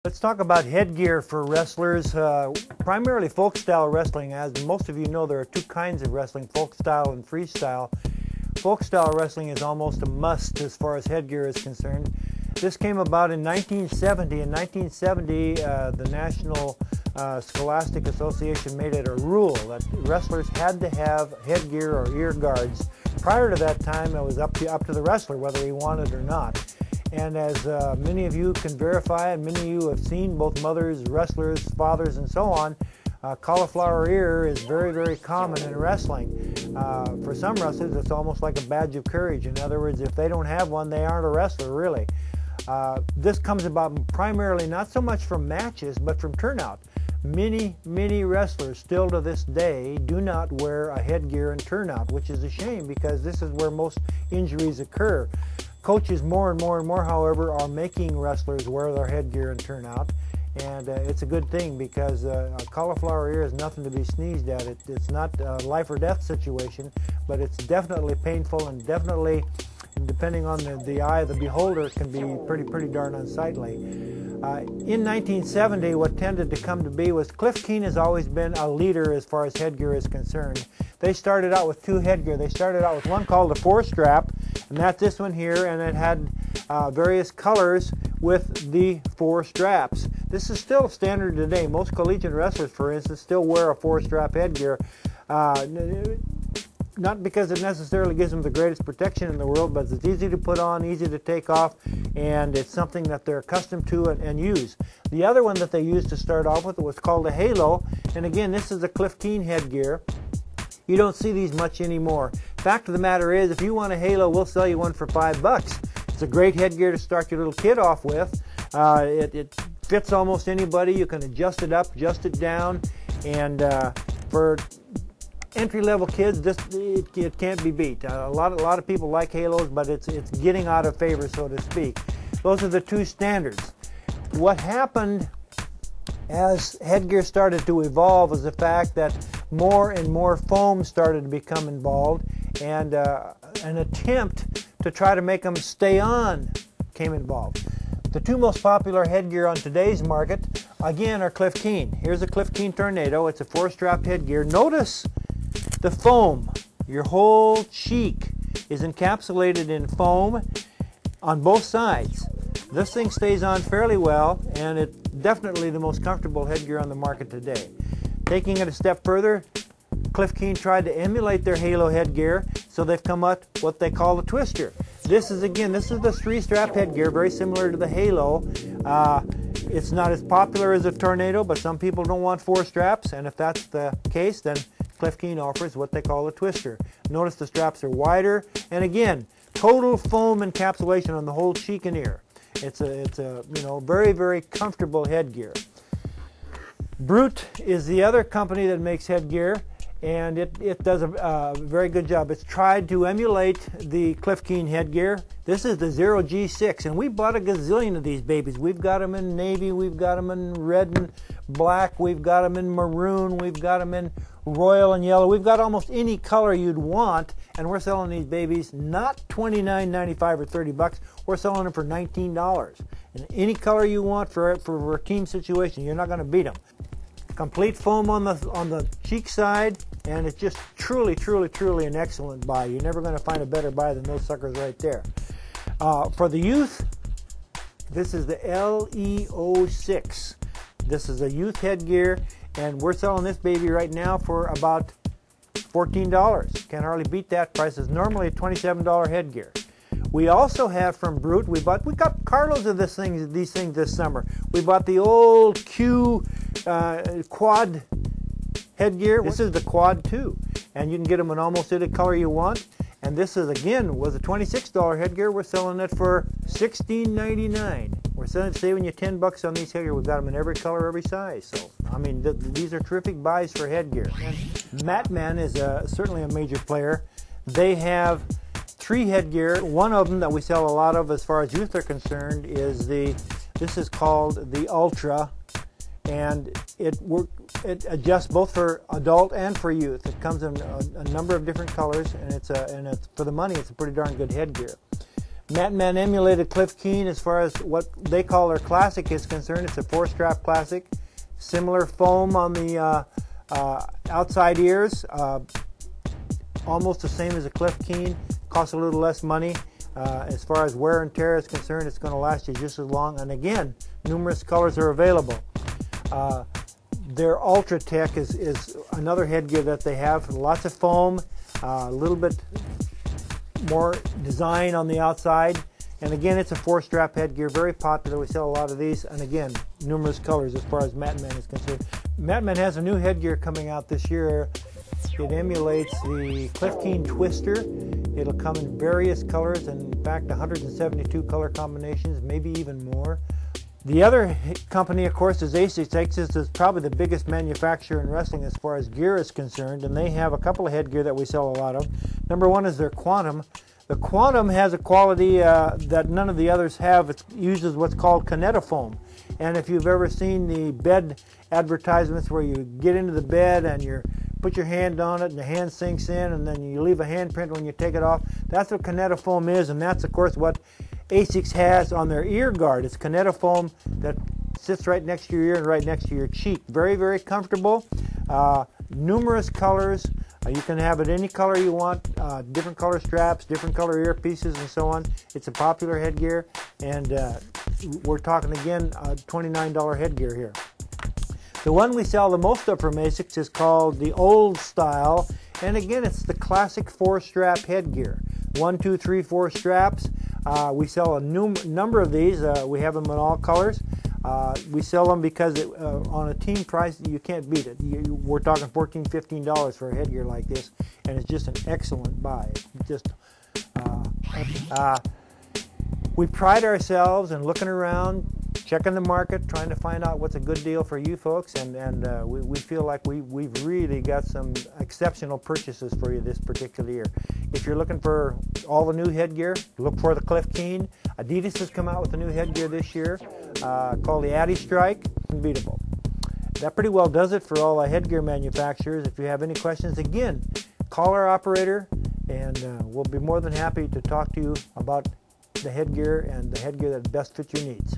Let's talk about headgear for wrestlers, primarily folk style wrestling. As most of you know, there are two kinds of wrestling, folk style and freestyle. Folk style wrestling is almost a must as far as headgear is concerned. This came about in 1970. In 1970, the National Scholastic Association made it a rule that wrestlers had to have headgear or ear guards. Prior to that time, it was up to the wrestler whether he wanted or not. And as many of you can verify, and many of you have seen, both mothers, wrestlers, fathers, and so on, cauliflower ear is very, very common in wrestling. For some wrestlers, it's almost like a badge of courage. In other words, if they don't have one, they aren't a wrestler, really. This comes about primarily not so much from matches, but from turnout. Many wrestlers still to this day do not wear a headgear in turnout, which is a shame because this is where most injuries occur. Coaches more and more, however, are making wrestlers wear their headgear and turnout, and it's a good thing because a cauliflower ear is nothing to be sneezed at. It's not a life or death situation, but it's definitely painful and definitely, depending on the eye of the beholder, can be pretty darn unsightly. In 1970, what tended to come to be was Cliff Keen has always been a leader as far as headgear is concerned. They started out with two headgear. They started out with one called the four-strap, and that's this one here, and it had various colors with the four straps. This is still standard today. Most collegiate wrestlers, for instance, still wear a four-strap headgear. Not because it necessarily gives them the greatest protection in the world, but it's easy to put on, easy to take off, and it's something that they're accustomed to and use. The other one that they used to start off with was called a halo, and again, this is a Cliff Keen headgear. You don't see these much anymore. Fact of the matter is, if you want a halo, we'll sell you one for $5. It's a great headgear to start your little kid off with. It fits almost anybody. You can adjust it up, adjust it down, and for entry-level kids, it can't be beat. A lot of people like halos, but it's getting out of favor, so to speak. Those are the two standards. What happened as headgear started to evolve was the fact that more and more foam started to become involved, and an attempt to try to make them stay on came involved. The two most popular headgear on today's market, again, are Cliff Keen. Here's a Cliff Keen Tornado. It's a four-strap headgear. Notice the foam. Your whole cheek is encapsulated in foam on both sides. This thing stays on fairly well, and it's definitely the most comfortable headgear on the market today. Taking it a step further, Cliff Keen tried to emulate their halo headgear, so they've come up with what they call the twister. This is the three-strap headgear, very similar to the halo. It's not as popular as a tornado, but some people don't want four straps, and if that's the case, then Cliff Keen offers what they call a twister. Notice the straps are wider, and again, total foam encapsulation on the whole cheek and ear. It's a very comfortable headgear. Brute is the other company that makes headgear, and it does a very good job. It's tried to emulate the Cliff Keen headgear. This is the 0G6, and we bought a gazillion of these babies. We've got them in navy, we've got them in red and black, we've got them in maroon, we've got them in royal and yellow. We've got almost any color you'd want, and we're selling these babies not $29.95 or $30. We're selling them for $19. And any color you want for a team situation, you're not going to beat them. Complete foam on the cheek side, and it's just truly an excellent buy. You're never going to find a better buy than those suckers right there. For the youth, this is the LEO6. This is a youth headgear, and we're selling this baby right now for about $14. Can't hardly beat that price. It's normally a $27 headgear. We also have from Brute, we got carloads of these things this summer. We bought the old Q quad headgear. This is the quad 2, and you can get them in almost any color you want. And this is, again, was a $26 headgear. We're selling it for $16.99. We're saving you $10 on these headgear. We've got them in every color, every size. So, I mean, these are terrific buys for headgear. And Matman is certainly a major player. They have three headgear. One of them that we sell a lot of as far as youth are concerned is this is called the Ultra, and it adjusts both for adult and for youth. It comes in a number of different colors, and it's for the money, it's a pretty darn good headgear. Matman emulated Cliff Keen as far as what they call their classic is concerned. It's a 4-strap classic. Similar foam on the outside ears. Almost the same as a Cliff Keen. Costs a little less money. As far as wear and tear is concerned, it's going to last you just as long. And again, numerous colors are available. Their Ultra Tech is another headgear that they have. Lots of foam, a little bit more design on the outside. And again, it's a 4-strap headgear, very popular. We sell a lot of these. And again, numerous colors as far as Matman is concerned. Matman has a new headgear coming out this year. It emulates the Cliff Keen Twister. It'll come in various colors, and in fact 172 color combinations, maybe even more. The other company, of course, is Asics. Asics is probably the biggest manufacturer in wrestling as far as gear is concerned, and they have a couple of headgear that we sell a lot of. Number one is their Quantum. The Quantum has a quality that none of the others have. It uses what's called kinetofoam. And if you've ever seen the bed advertisements where you get into the bed and you put your hand on it and the hand sinks in and then you leave a handprint when you take it off, that's what kinetofoam is, and that's of course what Asics has on their ear guard. It's kinetofoam that sits right next to your ear and right next to your cheek. Very, very comfortable. Numerous colors. You can have it any color you want, different color straps, different color earpieces, and so on. It's a popular headgear, and we're talking again $29 headgear here. The one we sell the most of from Asics is called the Old Style, and again, it's the classic 4-strap headgear. 1, 2, 3, 4 straps. We sell a number of these. We have them in all colors. We sell them because on a team price, you can't beat it. We're talking $14, $15 for a headgear like this, and it's just an excellent buy. It's just, we pride ourselves in looking around, checking the market, trying to find out what's a good deal for you folks, and we feel like we've really got some exceptional purchases for you this particular year. If you're looking for all the new headgear, look for the Cliff Keen. Adidas has come out with a new headgear this year called the Addy Strike. Unbeatable. That pretty well does it for all the headgear manufacturers. If you have any questions, again, call our operator, and we'll be more than happy to talk to you about the headgear and the headgear that best fits your needs.